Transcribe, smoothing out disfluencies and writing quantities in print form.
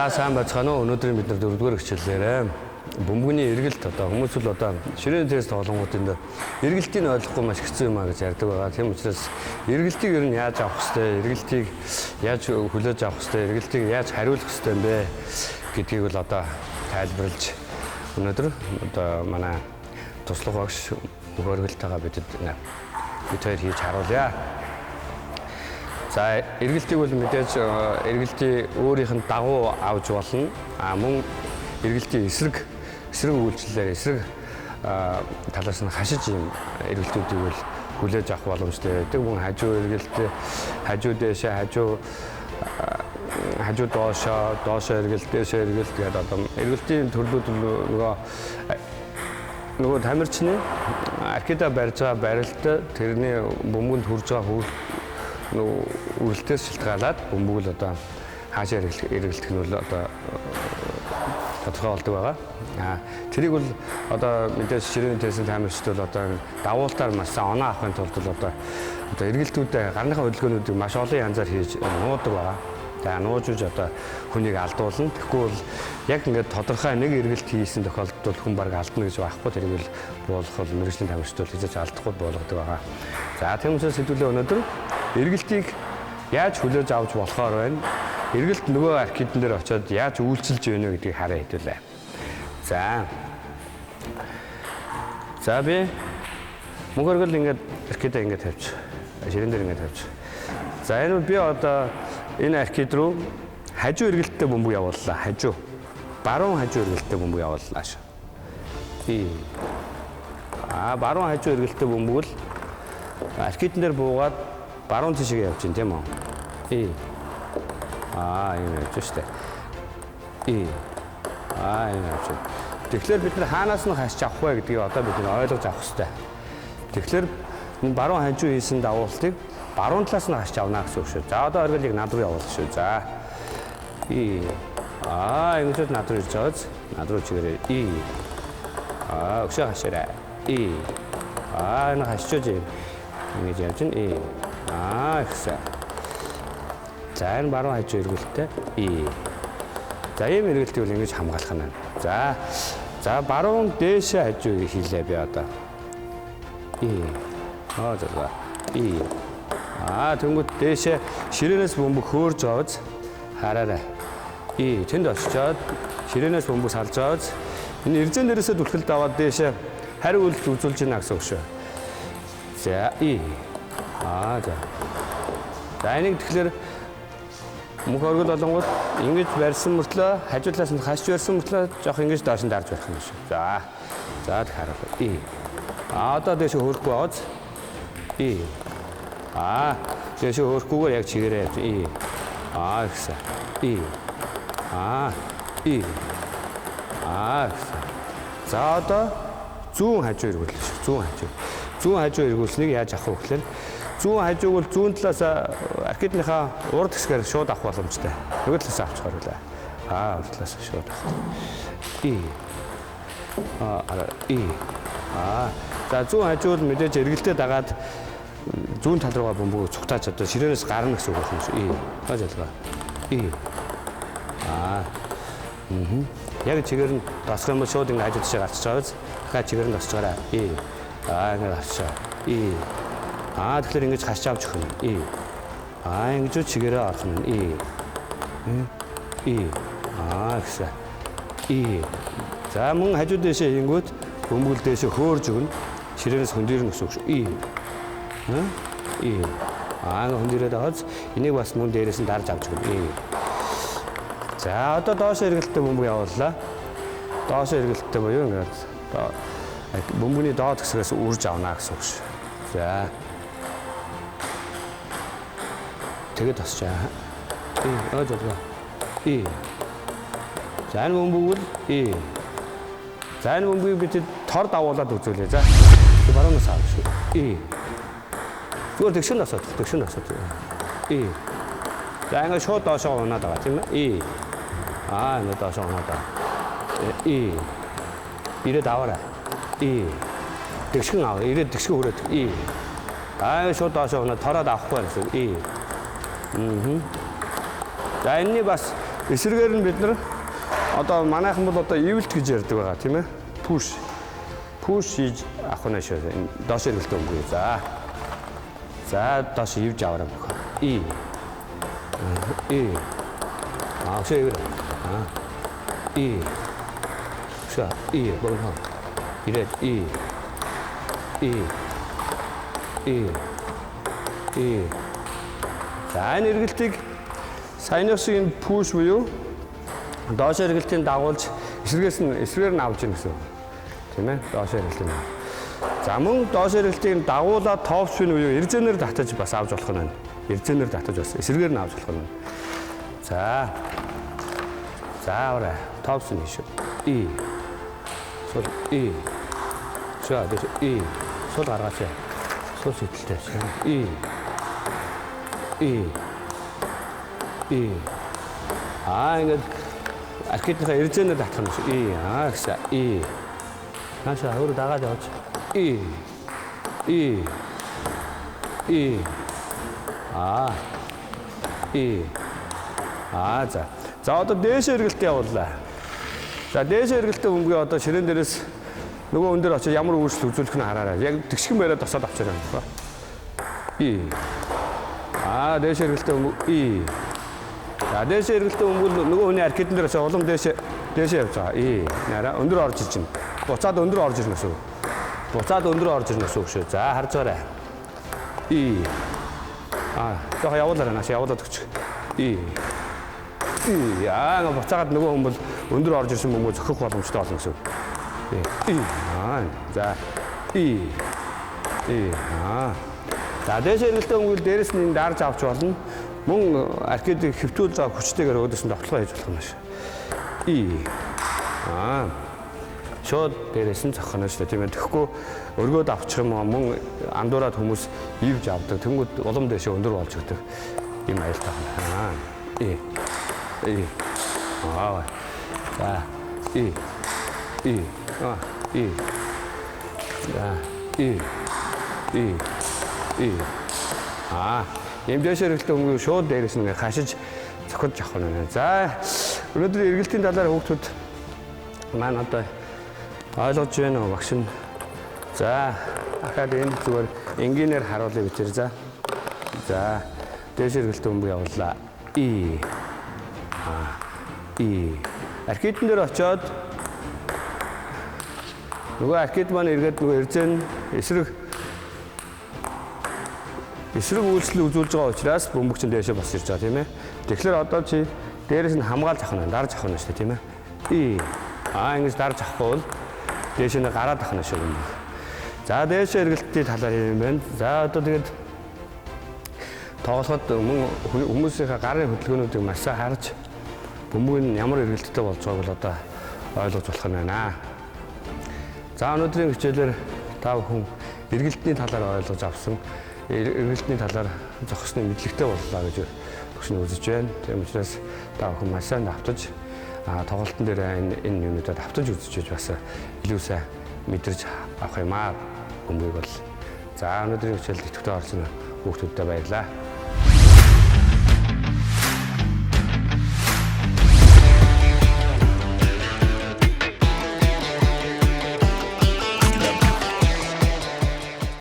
За сайн байцгаана уу. Өнөөдөр бид нар 4-р хичээлээрээ бөмбөгний эргэлт одоо хүмүүс л одоо ширээний тест тоглоомуудын дээр эргэлтийг ойлгохгүй маш хэцүү юм а гэж ярьдаг байгаа. Тийм учраас эргэлтийг ер нь яаж авах хэвтэй, эргэлтийг яаж хүлээж авах хэвтэй, эргэлтийг яаж хариулах хэвтэй юм бэ гэдгийг бол одоо тайлбарлаж өнөөдөр одоо манай туслах багш өгөөргөлтэйгээ бид хоёр хийж харуулъя. За эргэлтийг бол мэдээж эргэлтийн өөрийнх нь дагуу авч болно. Мөн эргэлтийн эсрэг үйлчлэлээр эсрэг талаас нь хашиж юм эргэлтүүдийг бол хүлээж авах боломжтой байдаг. Мөн хажуу эргэлт, хажуу дээшээ, хажуу доошоо эргэлт, дээшээ эргэлт гэдэг одоо эргэлтийн төрлүүд нөгөө тамирчны аркида барьж байгаа барилтад тэрний бөмбөгөнд хүрж байгаа үргэлтээс шилтгаалаад бөмбөг л одоо хаашаа эргэлдэх нь бол одоо тодорхой болдог байгаа. Тэрийг бол одоо мэдээж ширээний тесийн тамирчид бол одоо давуултаар маш сайн оноо авахын тулд бол одоо эргэлтүүдэд гарныхаа хөдөлгөөнүүдийг маш олон янзаар хийж нуудаг байгаа. За нуужж одоо хүнийг алдуулна. Тэгэхгүй бол яг ингээд тодорхой нэг эргэлт хийсэн тохиолдолд бол хүн бараг алдна гэж байхгүй. Тэрийг л буулгах бол мэргэжлийн тамирчид бол хийж алдахгүй буулгадаг байгаа. За тийм учраас хэдүүлээ өнөөдөр эргэлтийг яаж хүлээж авч болохоор байна? Эргэлт нөгөө аркидэн дээр очиод яаж үйлчилж байна вэ гэдгийг хараа хэдүүлээ. За би мөнгөргөл ингээд аркидаа ингээд тавьчих. Ширээн дээр ингээд тавьчих. За энэ би одоо энэ аркид руу хажуу эргэлттэй бөмбөг явууллаа. Хажуу. Баруун хажуу эргэлттэй бөмбөг явууллаа. Баруун хажуу эргэлттэй бөмбөг л аркидэн дээр буугаад баруун тишээ явж байна тийм үү? Ийм явж штэ. Ийм явж. Тэгэхээр бид нар хаанаас нь хасч авах вэ гэдгийг одоо бид нар ойлгож авах хэрэгтэй. Тэгэхээр баруун хажуу хийсэн дагуултыг баруун талаас нь хасч авна гэсэн үг шүү. За одоо оргилыг над руу явуулах шүү. За. Ингэж над руу ирж байгааз над руу чигээрээ. Өгшөө хашаарай. Энэ хасчиж юм. Ингэж явж байна. Ихсэн. За энэ баруун хажуу эргэлттэй. За ийм эргэлтийг бол ингэж хамгаалах нь. За баруун дээшээ хажуу хийлээ би одоо. Зурга. Тэнгүүд дээшээ ширээнээс бөмбөг хөөрж аваад хараарай. Тэнд очичоод ширээнээс бөмбөг салж аваад энэ эрзэн дээрээсээ түлхэлд аваад дээшээ хариу үйлдэл үзүүлж байна гэсэн үг шүү. За. За энийг тэгэхээр мөнх оргил болонгууд ингэж барьсан мөртлөө хажуу талаас нь хасч барьсан мөртлөө жоох ингэж доош нь дарж барих юм шүү. За харуулъя. Одоо дээш хөрөхгүй аваад. Дээш хөрөхгүйгээр яг чигээрээ явж. Ихсэн. За одоо зүүн хажуу эргүүлнэ шүү. Зүүн хажуу эргүүлснийг яаж авах вэ гэхээр зүүн хажууг бол зүүн талаас аркидныхаа урд хэсгээр шууд авах боломжтой. Нөгөө талаас авчих харуулаа. Урд талаас шууд авах. За зүүн хажууд мэдээж эргэлдээ дагаад зүүн тал руугаа бөмбөг цугтаач одоо ширээнээс гарна гэсэн үг байна шүү. Ойлгоо. Яг чигээр нь дасгах юм бол шууд ингэ хажууд тийшээ гарч байгаа биз? Дахиад чигээр нь дасчихаарай. Ингэ гарчаа. Тэгэхээр ингэж хасч авч өгөх юм. Ингэж чигээрээ орох юм. Гэсэн. За мөн хажуу дэшээ хийнгүүт бөмбөг дэшээ хөөрж өгнө. Ширээнээс хөндөрнө гэсэн үг шүү. Хөндөрөөд аваад энийг бас мөн дээрээс нь дарж авч өгнө. За одоо доошоо эргэлттэй бөмбөг явууллаа. Доошоо эргэлттэй буюу ингээд бөмбөгийн доод хэсгээс үрж авна гэсэн үг шүү. За. Тэгээд тасчаа. Ойлголоо. За энэ бөмбөг бол За энэ бөмбөгийг бид тор давуулаад үзүүлээ. За. Баруунаас авах шүү. Зүгээр тэгшин асуух. За ингэ шууд доошоо унаад байгаа тийм ээ. Ингэ доошоо унаад байгаа. Ирээд аваарай. Тэгшин аваа. Ирээд тэгшин хүрээд. Шууд доошоо унаад тороод авахгүй гэсэн. За энэний бас эсрэгээр нь бид нар одоо манайхан бол одоо эвэлт гэж ярьдаг байгаа тийм ээ. Push хийж авах нь шүү. Доош эргэлтээ өнгөө. За доош ивж аваарай мөхөө. Шээ. Ша богно. Ирээд За энэ эргэлтийг саяныос энэ push буюу доош эргэлтийн дагуулж эсрэгээр нь авч ийн гэсэн. Тийм ээ? Доош эргэлтийн. За мөн доош эргэлтийн дагуулаад top spin буюу эрзэнээр татаж бас авч болох нь. Эрзэнээр татаж бас эсрэгээр нь авч болох нь. За аваарай. Top spin шүү. Сул Шаа дэш сул гаргаач. Сул сэтэлтэй. Ингээд аркетийнхаа эрзэнээр татах юм шүү. Гэсэн. Нааша өөр дагаад яваач. За одоо дээш эргэлтээ явууллаа. За дээш эргэлтээ өнгөө одоо ширээн дээрээс нөгөө өн дээр очиж ямар өөрчлөлт үзүүлэх нь хараарай. Яг тэгшгэн бариад тосоод авчаарай. Дээш эргэлтээ өнгө. За дээш эргэлтээ өнгө нөгөө хүний аркетэн дээр очиж улам дээш явж байгаа. Нара өндөр орж ирж байна. Буцаад өндөр орж ирнэ гэсэн. Шүү. За харж байгаарай. Жоо явуулаарай нааш явуулаад өгч. Буцаагаад нөгөө хүн бол өндөр орж ирсэн мөнгө зөхөх боломжтой болно гэсэн. За За дээш эргэлтээ өнгө дээрээс нь дарж авч болно. Мөн аркедийг хэвтүүлж байгаа хүчтэйгээр өөдөөс нь довтлогоо хийж болох юм шиг. Шууд дээрээс нь зохино шүү дээ тийм ээ. Тэгэхгүй өргөөд авчих юм мөн андуураад хүмүүс ивж авдаг. Тэнгүүд улам дэше өндөр болж өгдөг юм аюултай байна. Ийм дэше эргэлтээ өнгө шууд дээрээс нь хашиж зохиож авах нь. За өнөөдөр эргэлтийн талаар хүүхдүүд маань одоо ойлгож байна уу багш нь? За ахаад энэ зүгээр энгийнээр харуулъя гэж байна. За дээш эргэлтээ өнгө явууллаа. Аркетэн дээр очиод нөгөө аркет маань эргээд нөгөө эрзэн эсрэг үйлчлэл үзүүлж байгаа учраас бөмбөгч нь дээшээ босч ирж байгаа тийм ээ. Тэгэхээр одоо чи дээрээс нь хамгаалж авах нь, дарж авах нь шүү дээ тийм ээ. Ингэж дарж авахгүй бол дээш нь гараад авах нь шүү юм. За дээш эргэлтийн талаар юм байна. За одоо тэгээд тоглоход мөн хүмүүсийнхээ гарын хөдөлгөөнүүдийг маш сайн харж бөмбөг нь ямар эргэлттэй болж байгааг бол одоо ойлгож болох нь байна. За өнөөдрийн хичээлээр та бүхэн эргэлтний талаар ойлгож авсан. Эргэлтний талаар зохисны мэдлэгтэй боллоо гэж төгсний үзэж байна. Тийм учраас та бүхэн маш сайн давтаж тоглолтын дээр энэ юмудад давтаж үзэж бас илүү сайн мэдэрч авах юм аа. Бөмбөгийг бол. За өнөөдрийн хичээлд идэвхтэй орсон хүүхдүүдтэй баярлалаа.